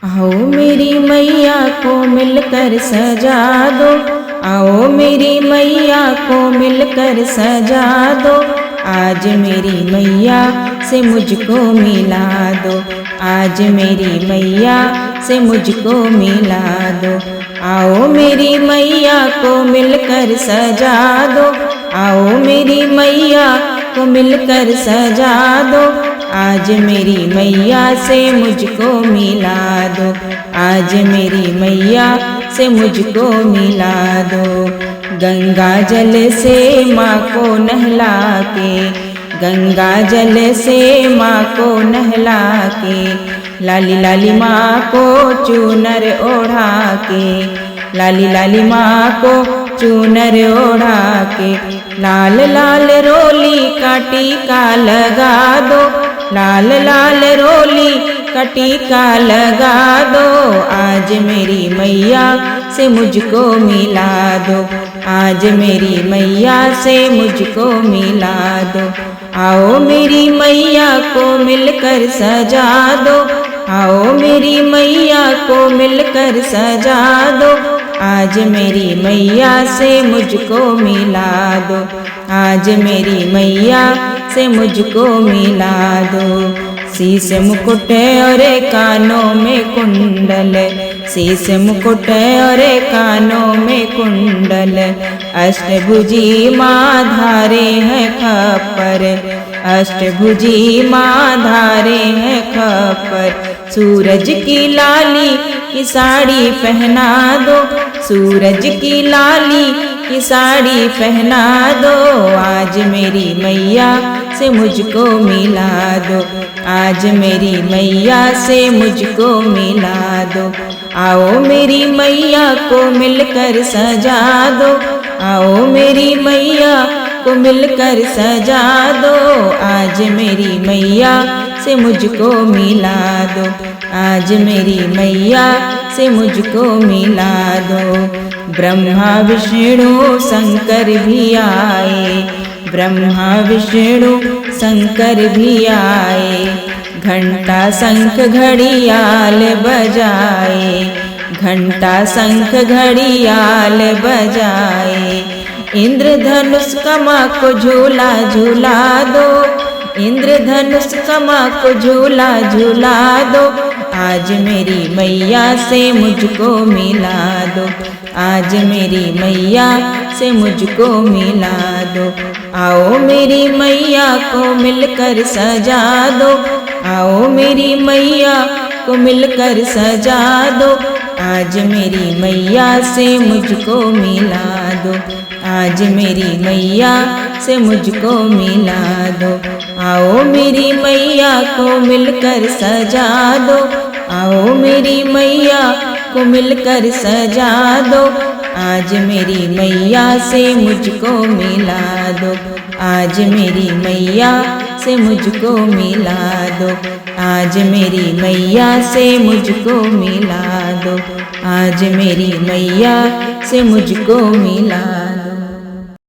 आओ मेरी मैया को मिलकर सजा दो, आओ मेरी मैया को मिलकर सजा दो, आज मेरी मैया से मुझको मिला दो, आज मेरी मैया से मुझको मिला दो। आओ मेरी मैया को मिलकर सजा दो, आओ मेरी मैया को मिलकर सजा दो, आज मेरी मैया से मुझको मिला दो, आज मेरी मैया से मुझको मिला दो। गंगा जल से माँ को नहला के, गंगा जल से माँ को नहला के, लाली लाली माँ को चूनर ओढ़ा के, लाली लाली माँ को चूनर ओढ़ा के, लाल लाल रोली का टीका लगा दो, लाल लाल रोली का टीका लगा दो, आज मेरी मैया से मुझको मिला दो, आज मेरी मैया से मुझको मिला दो। आओ मेरी मैया को मिलकर सजा दो, आओ मेरी मैया को मिलकर सजा दो, आज मेरी मैया से मुझको मिला दो, आज मेरी मैया से मुझको मिला दो। शीश मुकुट और कानों में कुंडल, शीश मुकुट और कानों में कुंडल, अष्टभुजी माँ धारे हैं खप्पर, अष्टभुजी माँ धारे हैं खप्पर, सूरज की लाली की साड़ी पहना दो, सूरज की लाली की साड़ी पहना दो, आज मेरी मैया से मुझको मिला दो, आज मेरी मैया से मुझको मिला दो। आओ मेरी मैया को मिलकर सजा दो, आओ मेरी मैया को मिलकर सजा दो, आज मेरी मैया से मुझको मिला दो, आज मेरी मैया से मुझको मिला दो। ब्रह्मा विष्णु शंकर भी आए, ब्रह्मा विष्णु शंकर भी आए, घंटा शंख घड़ियाल बजाए, घंटा शंख घड़ियाल बजाए, इंद्रधनुष कमा को झूला झूला दो, इंद्रधनुष कमा को झूला झूला दो, आज मेरी मैया से मुझको मिला दो, आज मेरी मैया से मुझको मिला दो। आओ मेरी मैया को मिलकर सजा दो, आओ मेरी मैया को मिलकर सजा दो, आज मेरी मैया से मुझको मिला दो, आज मेरी मैया से मुझको मिला दो। आओ मेरी मैया को मिलकर सजा दो, आओ मेरी मैया को मिलकर सजा दो, आज मेरी मैया से मुझको मिला दो, आज मेरी मैया से मुझको मिला दो, आज मेरी मैया से मुझको मिला दो, आज मेरी मैया से मुझको मिला